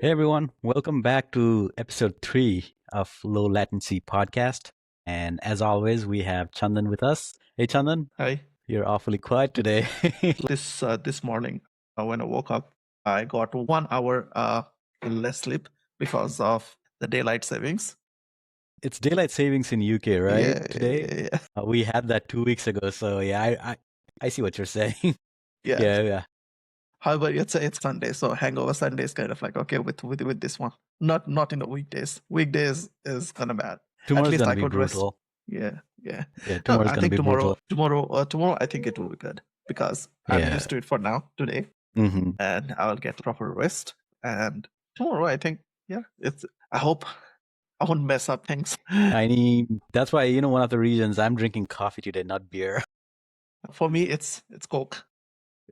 Hey everyone, welcome back to episode 3 of Low Latency podcast. And as always, we have Chandan with us. Hey Chandan, Hi. you're awfully quiet today. This morning, when I woke up, I got 1 hour less sleep because of the daylight savings. It's daylight savings in UK, right? Yeah, Today, yeah, we had that 2 weeks ago. So yeah, I see what you're saying. yeah. Yeah. However, it's Sunday, so hangover Sunday is kind of like okay with this one. Not in the weekdays. Weekdays is kind of bad. At Tomorrow's least gonna I be could rest. brutal. Yeah, yeah. Yeah, No, tomorrow's I gonna think be brutal. tomorrow, I think it will be good because I'm Yeah. used to it for now today, hmm and I'll get proper rest. And tomorrow, I think, yeah, it's. I hope I won't mess up things. That's why, one of the reasons I'm drinking coffee today, not beer. For me, it's Coke.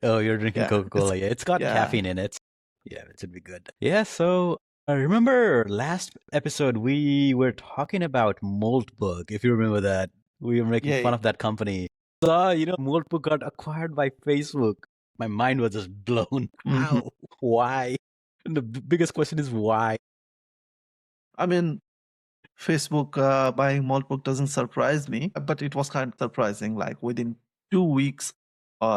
Oh, you're drinking Yeah, it's Coca-Cola. Yeah, it's got yeah, caffeine in it. Yeah, it should be good. Yeah, so I remember last episode we were talking about Moltbook, if you remember that. We were making yeah. fun of that company. So, Moltbook got acquired by Facebook. My mind was just blown. hmm How? Why? And the biggest question is why? I mean, Facebook buying Moltbook doesn't surprise me, but it was kind of surprising. Like within 2 weeks,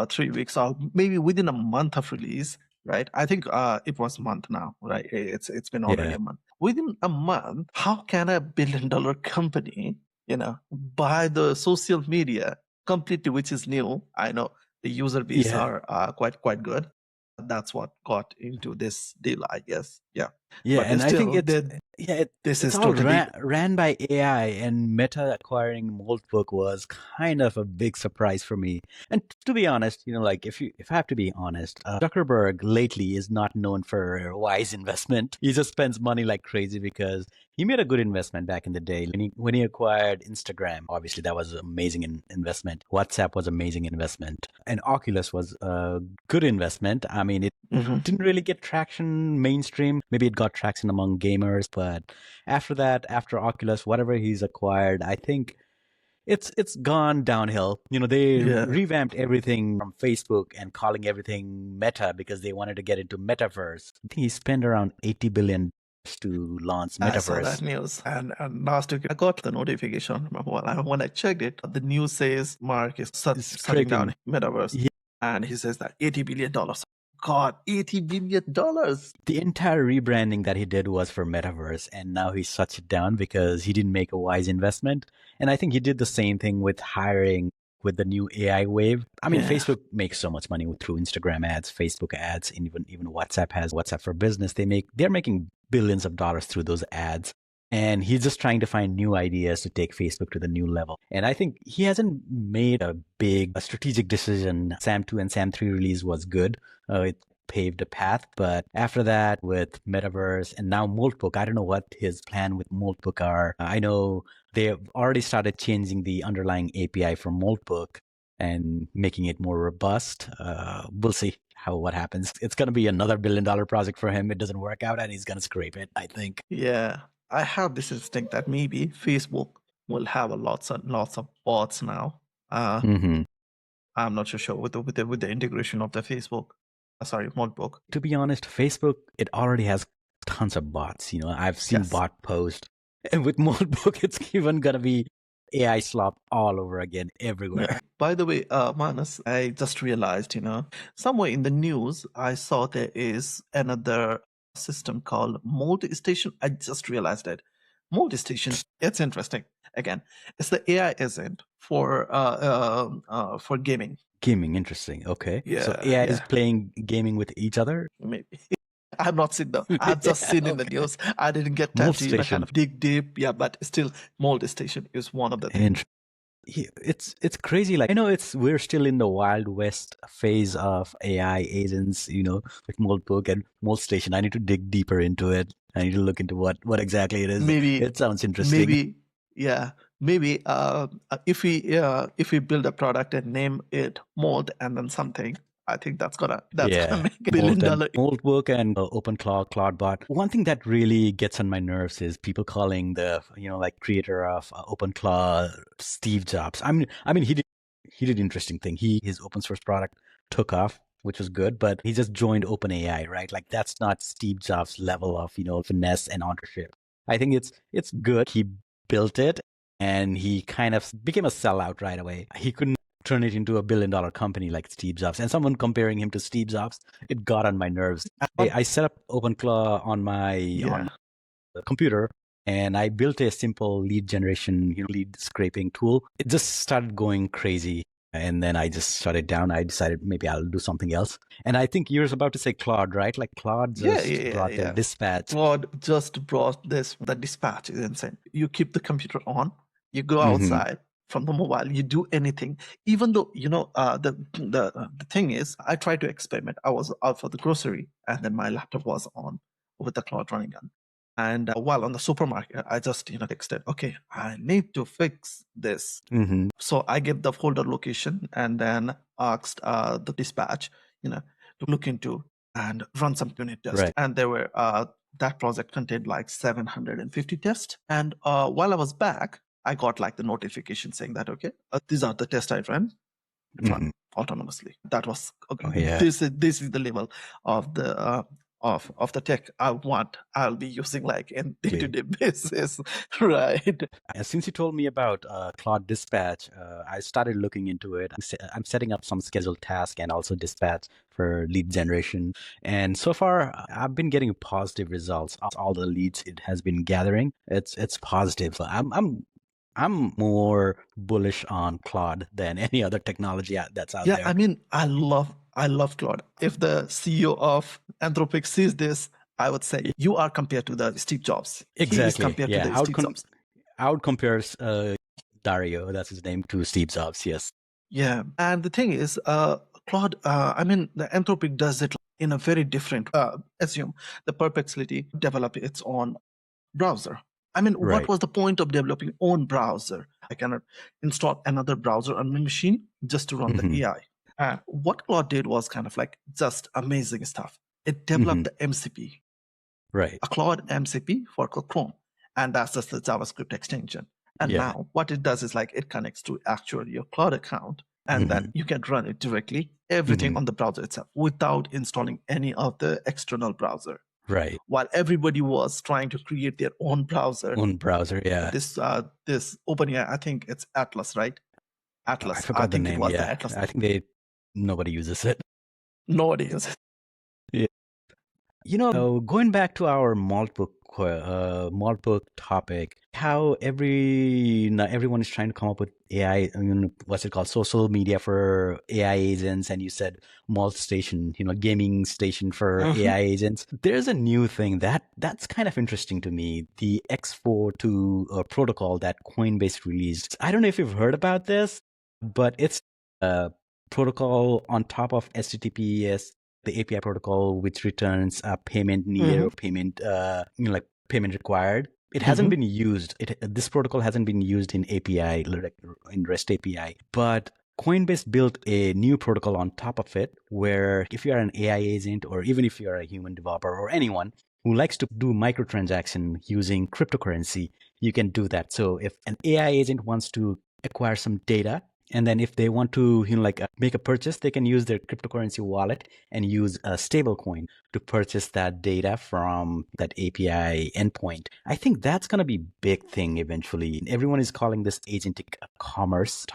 3 weeks, or maybe within a month of release, right? I think it was a month now, right? It's been already Yeah. a month. Within a month, how can a billion-dollar company, buy the social media completely, which is new? I know the user base Yeah. are quite good. That's what got into this deal, I guess. Yeah, Yeah, but and I think still, yeah, this it's is all totally. ran by AI, and Meta acquiring Moltbook was kind of a big surprise for me. And to be honest, like if I have to be honest, Zuckerberg lately is not known for wise investment. He just spends money like crazy because he made a good investment back in the day when he acquired Instagram. Obviously, that was an amazing investment. WhatsApp was amazing investment, and Oculus was a good investment. I mean, it Mhm. didn't really get traction mainstream. Maybe it got traction among gamers, but after that, after Oculus, whatever he's acquired, I think it's gone downhill. They Yeah. revamped everything from Facebook and calling everything Meta because they wanted to get into metaverse. I think he spent around 80 billion to launch I saw that metaverse. news, and last week I got the notification. When I checked it, the news says Mark is It's shutting scraping. down Metaverse, Yeah, and he says that $80 billion. God, $80 billion. the entire rebranding that he did was for metaverse, and now he shuts it down because he didn't make a wise investment. And I think he did the same thing with hiring with the new AI wave. I mean, Yeah, Facebook makes so much money through Instagram ads, Facebook ads, and even WhatsApp has WhatsApp for Business. They're making billions of dollars through those ads. And he's just trying to find new ideas to take Facebook to the new level. And I think he hasn't made a strategic decision. SAM 2 and SAM 3 release was good. It paved a path. But after that, with Metaverse and now Moltbook, I don't know what his plan with Moltbook are. I know they have already started changing the underlying API for Moltbook and making it more robust. We'll see what happens. It's going to be another $1 billion project for him. It doesn't work out and he's going to scrape it, I think. yeah. I have this instinct that maybe Facebook will have a lots of bots now. hmm I'm not so sure with the integration of the Facebook. Sorry, Moltbook. To be honest, Facebook, it already has tons of bots. I've seen Yes. bot posts. And with Moltbook, it's even going to be AI slop all over again, everywhere. Yeah. By the way, Manas, I just realized, somewhere in the news, I saw there is another system called Mold Station. I just realized it. Mold Station, it's interesting. Again, it's the AI agent for gaming. Gaming, interesting. Okay. So Yeah, AI is yeah, playing gaming with each other? maybe. I've not seen though. I've just Yeah, seen in the okay. news. I didn't get time Mold to, kind Station. of dig deep. Yeah, but still, Mold Station is one of the things. And it's crazy. Like I know we're still in the Wild West phase of AI agents, like Moltbook and Mold Station. I need to dig deeper into it. I need to look into what exactly it is. Maybe It sounds interesting. maybe yeah, maybe if we build a product and name it mold and then something, I think that's gonna Yeah, make a billion dollar. Moltbook and OpenClaw, CloudBot. One thing that really gets on my nerves is people calling the like creator of OpenClaw Steve Jobs. I mean he did interesting thing. His open source product took off. which was good, but he just joined OpenAI, right? Like that's not Steve Jobs' level of, finesse and entrepreneurship. I think it's good. He built it and he kind of became a sellout right away. He couldn't turn it into a billion-dollar company like Steve Jobs. And someone comparing him to Steve Jobs, it got on my nerves. I set up OpenClaw on my Yeah. computer and I built a simple lead generation, lead scraping tool. It just started going crazy. And then I just shut it down. I decided maybe I'll do something else. And I think you were about to say Claude, right? Like Claude just brought their dispatch. Claude just brought this. The dispatch is insane. You keep the computer on, you go Mhm. outside from the mobile, you do anything. Even though, the thing is, I tried to experiment. I was out for the grocery and then my laptop was on with the Claude running on. And while on the supermarket, I just, texted, okay, I need to fix this. Mhm. So I get the folder location and then asked the dispatch, to look into and run some unit tests. Right. And there were that project contained like 750 tests. And while I was back, I got like the notification saying that, okay, these are the tests I run Mhm. autonomously. That was okay. Oh, yeah. This is the level of the of the tech I'll be using like in day-to-day basis, right? Since you told me about Claude Dispatch, I started looking into it. I'm setting up some scheduled task and also dispatch for lead generation. And so far, I've been getting positive results. All the leads it has been gathering, it's positive. So I'm more bullish on Claude than any other technology that's out Yeah, there. I mean, I love Claude. If the CEO of Anthropic sees this, I would say you are compared to the Steve Jobs. He is Exactly. compared to Yeah. the Steve Jobs. I would compare Dario, that's his name, to Steve Jobs. Yes. Yeah, and the thing is, Claude. I mean, the Anthropic does it in a very different. Assume the Perplexity develop its own browser. I mean, what Right. was the point of developing own browser? I cannot install another browser on my machine just to run the Mhm. AI. What Claude did was kind of like just amazing stuff. It developed Mhm. the MCP, Right. a Claude MCP for Chrome, and that's just the JavaScript extension. And Yeah. now what it does is like it connects to actually your Claude account, and then Mhm. you can run it directly, everything Mhm. on the browser itself, without installing any of the external browser. Right. While everybody was trying to create their own browser, Own browser. Yeah. this OpenAI, I think it's Atlas, right? I Atlas. I forgot the think it name. was the Yeah. Atlas. I think nobody uses it. Nowadays. Yeah. Going back to our Moltbook topic, how everyone is trying to come up with AI, what's it called? Social media for AI agents. And you said Malt Station, gaming station for AI agents. There's a new thing that's kind of interesting to me. The X42 protocol that Coinbase released. I don't know if you've heard about this, but it's a protocol on top of HTTPS, the API protocol, which returns a payment needed or payment, like payment required. It hasn't been used. This protocol hasn't been used in API, like in REST API, but Coinbase built a new protocol on top of it, where if you are an AI agent, or even if you are a human developer or anyone who likes to do microtransaction using cryptocurrency, you can do that. So if an AI agent wants to acquire some data, and then if they want to, make a purchase, they can use their cryptocurrency wallet and use a stable coin to purchase that data from that API endpoint. I think that's going to be a big thing eventually. Everyone is calling this agentic commerce.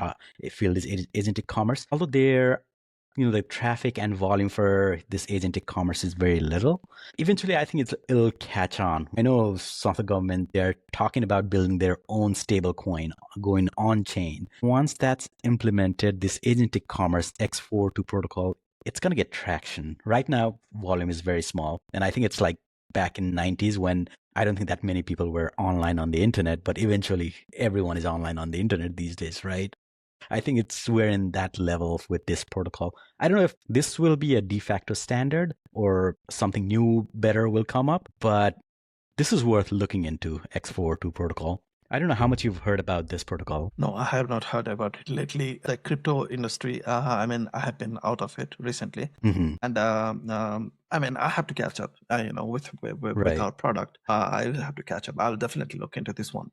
Field is agentic commerce. Although the traffic and volume for this agentic commerce is very little. Eventually, I think it'll catch on. I know some of the government, they're talking about building their own stable coin, going on chain. Once that's implemented, this agentic commerce X42 protocol, it's going to get traction. Right now, volume is very small. And I think it's like back in 90s when I don't think that many people were online on the internet, but eventually everyone is online on the internet these days, right? I think we're in that level with this protocol. I don't know if this will be a de facto standard or something new, better will come up, but this is worth looking into, X42 protocol. I don't know how much you've heard about this protocol. No, I have not heard about it lately. The crypto industry, I mean, I have been out of it recently. Mm-hmm. And I mean, I have to catch up, with Right. our product. I have to catch up. I'll definitely look into this one.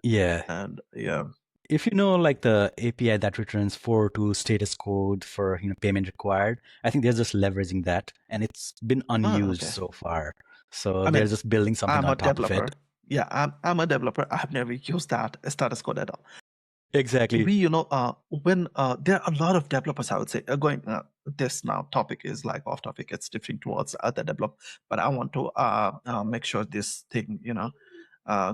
Yeah. And yeah. If you know like the API that returns 4 to status code for payment required, I think they're just leveraging that, and it's been unused Okay. so far. So I they're mean, just building something I'm a on top of developer. it. Yeah, I'm a developer. I've never used that status code at all. Exactly. When there are a lot of developers, I would say, going. This now topic is like off topic. It's drifting towards the develop, but I want to make sure this thing,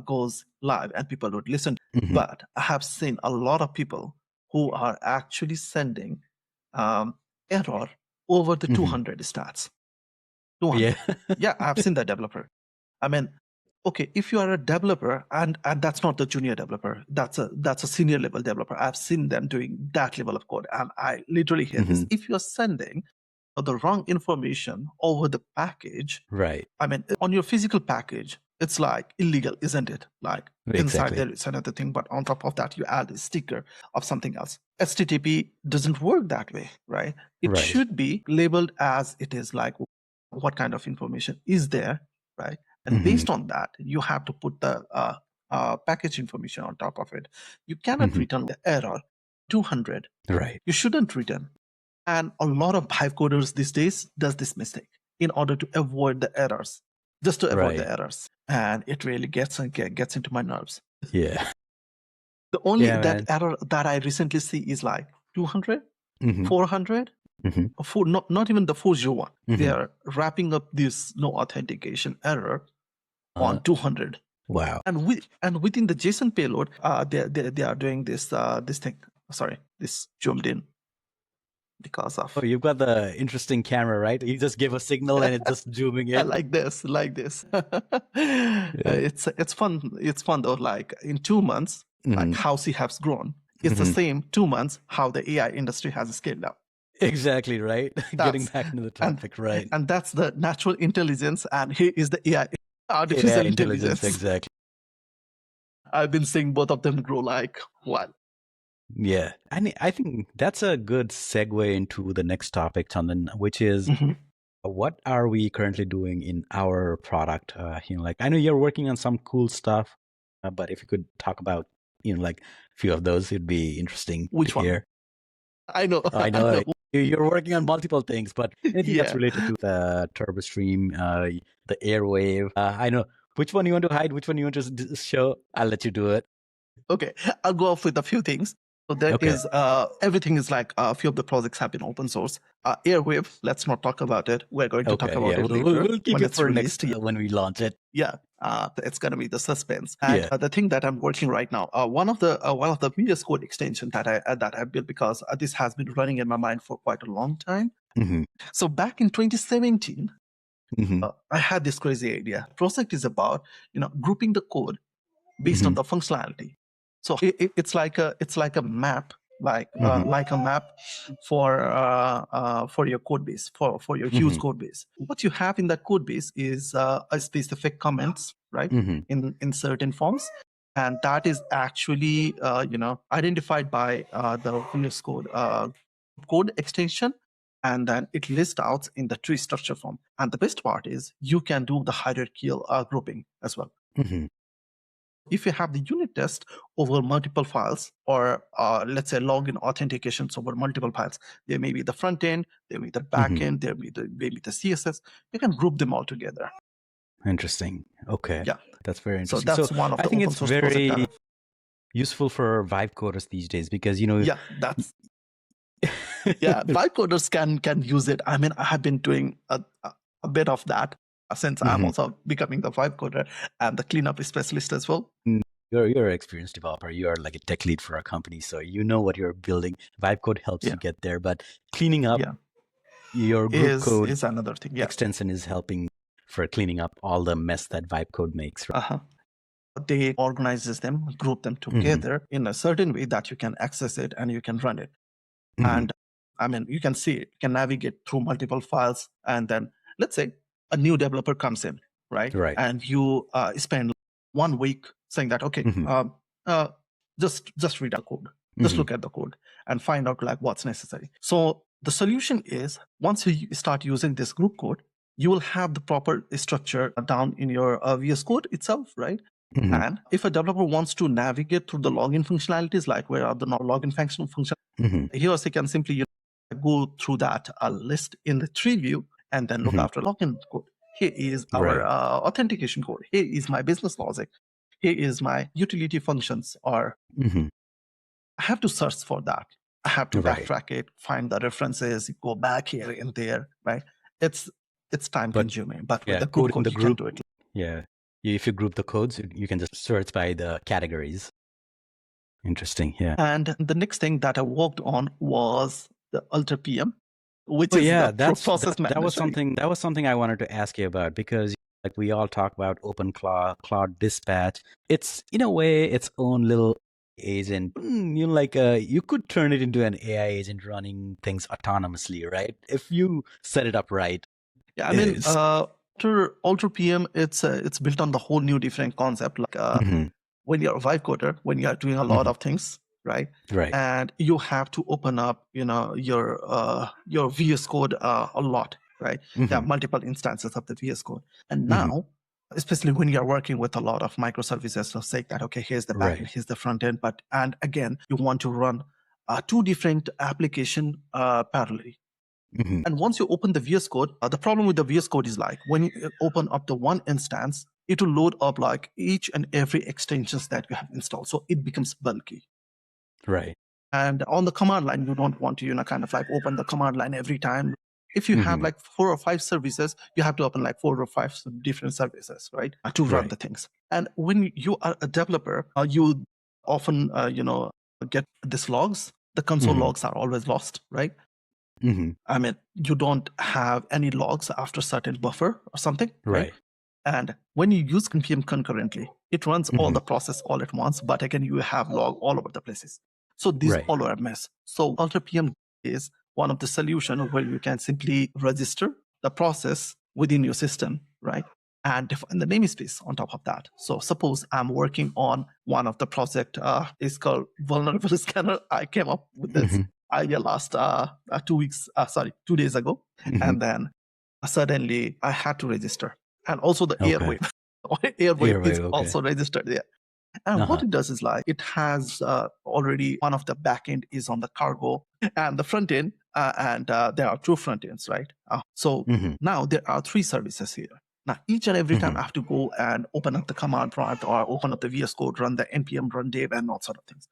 goes live and people would listen. Hmm. But I have seen a lot of people who are actually sending error over the Hmm. 200 stats. Yeah. 200. Yeah, I've seen that developer. I mean, okay, if you are a developer and that's not the junior developer, that's a senior level developer. I've seen them doing that level of code, and I literally hear this. Hmm. If you're sending the wrong information over the package, Right. I mean, on your physical package, it's like illegal, isn't it? Like inside Exactly. there is another thing, but on top of that, you add a sticker of something else. HTTP doesn't work that way, right? It Right. should be labeled as it is, like what kind of information is there, right? And Hmm. based on that, you have to put the package information on top of it. You cannot Hmm. return the error 200. Right. You shouldn't return. And a lot of Hive coders these days does this mistake in order to avoid the errors, just to avoid the Right. errors. And it really gets into my nerves. Yeah. The only Yeah, that man. error that I recently see is like 200, Hmm. 400, Hmm. not even the 401. They Hmm. are wrapping up this no authentication error on 200. Wow. And within the JSON payload, they are doing this this thing. Sorry, this zoomed in because Oh, of you've got the interesting camera, right? You just give a signal and it's just zooming in. like this. Yeah. It's fun. It's fun though. Like in 2 months, like Hmm. how C has grown. It's the Hmm. same 2 months how the AI industry has scaled up. Exactly, right. Getting That's back into the and topic, right? and that's the natural intelligence, and here is the AI, AI artificial intelligence, intelligence. exactly. I've been seeing both of them grow like what? Yeah. And I think that's a good segue into the next topic, Chandan, which is what are we currently doing in our product? Like I know you're working on some cool stuff, but if you could talk about, like a few of those, it'd be interesting to Which one? hear. I know. I I know know. you're working on multiple things, but anything that's Yeah. related to the TurboStream, the Airwave, I know which one you want to hide, which one you want to show. I'll let you do it. Okay, I'll go off with a few things. So there Okay. is everything is like a few of the projects have been open source. Airwave, let's not talk about it. We're going to talk Okay. about Yeah. it We'll later keep when it it's for next released. when we launch it. Yeah, it's gonna be the suspense. And Yeah. the thing that I'm working right now, one of the VS Code extension that I built, because this has been running in my mind for quite a long time. Hmm. So back in 2017, Hmm. I had this crazy idea. Project is about grouping the code based on Hmm. the functionality. So it's like a map, Hmm. like a map for your code base, for your huge Hmm. code base. What you have in that code base is a specific comments, right, Hmm. in certain forms, and that is actually identified by the VS Code code extension, and then it lists out in the tree structure form. And the best part is you can do the hierarchical grouping as well. Hmm. If you have the unit test over multiple files, or let's say login authentications over multiple files, there may be the front end, there may be the back Hmm. end, maybe the CSS. You can group them all together. Interesting. Okay. Yeah. That's very So interesting. So that's one of I the think open it's source project that very useful for vibe coders these days because, yeah, that's yeah, vibe coders can use it. I mean, I have been doing a bit of that since I'm Mhm. also becoming the vibe coder and the cleanup specialist as well. You're an experienced developer. You are like a tech lead for a company, so you know what you're building. Vibe code helps Yeah. you get there, but cleaning up Yeah. your group code Is another thing. Yeah. extension is helping for cleaning up all the mess that vibe code makes. Right? Uh-huh. They organizes them, group them together in a certain way that you can access it and you can run it. Mhm. And I mean, you can see it, you can navigate through multiple files, and then let's say a new developer comes in, right? Right. And you spend 1 week saying that, okay, Mhm. just read the code, just look at the code and find out like what's necessary. So the solution is, once you start using this group code, you will have the proper structure down in your VS Code itself, right? Mm-hmm. And if a developer wants to navigate through the login functionalities, like where are the login function, Mm-hmm. he or she can simply go through that list in the tree view and then look Mm-hmm. after login code. Here is our Right. authentication code. Here is my business logic. Here is my utility functions. Or Mm-hmm. I have to search for that. I have to Right. backtrack it, find the references, go back here and there, right? It's time But consuming, but with yeah, the group code in code, the you group. can do it. Yeah. If you group the codes, you can just search by the categories. Interesting. Yeah. And the next thing that I worked on was the Ultra PM, which Oh is yeah, the process management. that was something I wanted to ask you about because like we all talk about open cloud dispatch. It's in a way its own little agent. You could turn it into an AI agent running things autonomously, right? If you set it up right. Yeah, I mean, It's, Ultra PM, it's built on the whole new different concept. Like Mhm. when you're a vibe coder, when you're doing a lot of things, right? Right. And you have to open up, your VS Code a lot, right? There are Hmm. multiple instances of the VS Code, and Hmm. now, especially when you're working with a lot of microservices, so say that okay, here's the backend, Right. here's the front end, and again, you want to run two different application parallelly. Hmm. And once you open the VS Code, the problem with the VS Code is like when you open up the one instance, it will load up like each and every extensions that you have installed. So it becomes bulky. Right. And on the command line, you don't want to, kind of like open the command line every time. If you have Hmm. like 4 or 5 services, you have to open like 4 or 5 different services, right? To run Right. the things. And when you are a developer, you often, get these logs. The console Hmm. logs are always lost, right? Hmm. I mean, you don't have any logs after certain buffer or something, right? Right. And when you use npm concurrently, it runs all Hmm. the process all at once, but again, you have log all over the places. So these Right. all are a mess. So Ultra PM is one of the solution where you can simply register the process within your system, right? And define the namespace on top of that. So suppose I'm working on one of the project, is called vulnerable scanner. I came up with this Hmm. idea last 2 days ago. Hmm. And then suddenly I had to register. And also the Okay. airwave. Airwave is Airway. Okay. also registered there. And what Uh-huh. it does is like it has already one of the backend is on the cargo and the front end, and there are two front ends, right? So Hmm. now there are 3 services here. Now each and every time Hmm. I have to go and open up the command prompt or open up the VS Code, run the npm run dev and all sort of things.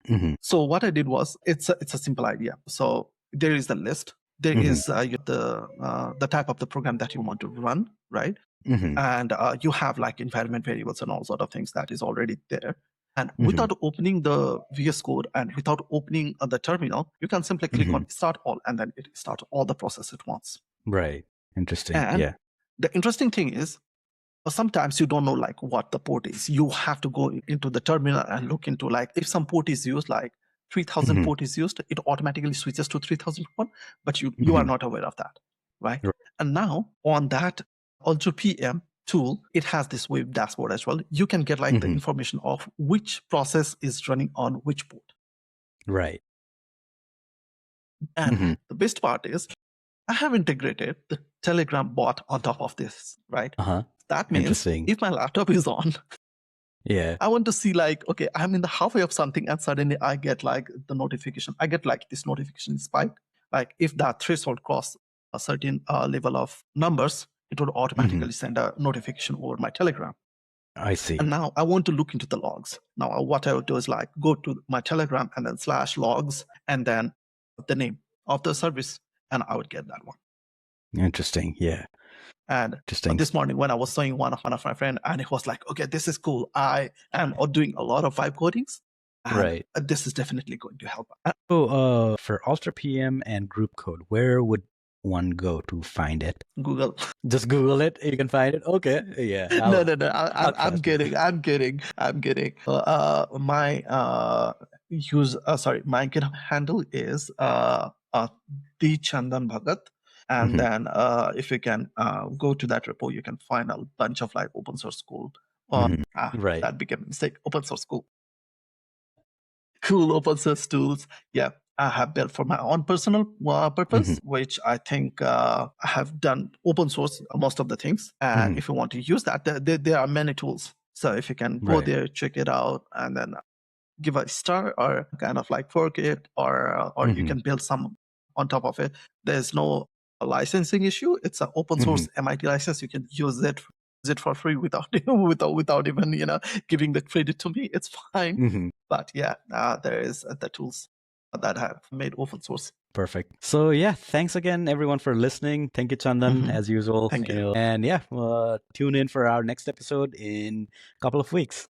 Hmm. So what I did was it's a simple idea. So there is the list. There Hmm. is the type of the program that you want to run, right? Hmm. And you have like environment variables and all sort of things that is already there. And Hmm. without opening the VS Code and without opening the terminal, you can simply click Hmm. on start all, and then it starts all the process at once. Right. Interesting. And Yeah. the interesting thing is, sometimes you don't know like what the port is. You have to go into the terminal and look into like if some port is used, like 3000 Hmm. port is used, it automatically switches to 3001, but you are Hmm. not aware of that, right? Right. And now on that Ultra PM tool, it has this web dashboard as well. You can get like the Hmm. information of which process is running on which port. Right. And Hmm. the best part is I have integrated the Telegram bot on top of this, right? Uh-huh. That means Interesting. if my laptop is on, Yeah. I want to see like, okay, I'm in the halfway of something and suddenly I get like the notification. I get like this notification spike. Like if that threshold cross a certain level of numbers, it would Hmm. automatically send a notification over my Telegram. I see. And now I want to look into the logs. Now what I would do is like go to my Telegram and then /logs and then the name of the service, and I would get that one. Interesting. Yeah. And Interesting. this morning when I was showing one of my friend, and it was like, okay, this is cool. I am doing a lot of vibe codings, and Right. this is definitely going to help. So, for Ultra PM and group code, where would one go to find it? Google. Just Google it. You can find it. Okay. Yeah. No, I'll I'll I'm trust you. kidding. I'm kidding. I'm kidding. My my GitHub handle is the Chandan Bhagat. And Hmm. then if you can go to that repo, you can find a bunch of like open source code. Hmm. Right. That became a mistake. Open source cool open source tools. Yeah, I have built for my own personal purpose, Hmm. which I think I have done open source most of the things. And Hmm. if you want to use that, there are many tools. So if you can go Right. there, check it out, and then give a star or kind of like fork it, or you can build some on top of it. There's no licensing issue. It's an open source MIT license. You can use it for free without without even giving the credit to me. It's fine. But yeah, there is the tools that have made open source. Perfect. So yeah, thanks again everyone for listening. Thank you, Chandan, as usual. Thank you. And yeah, tune in for our next episode in a couple of weeks.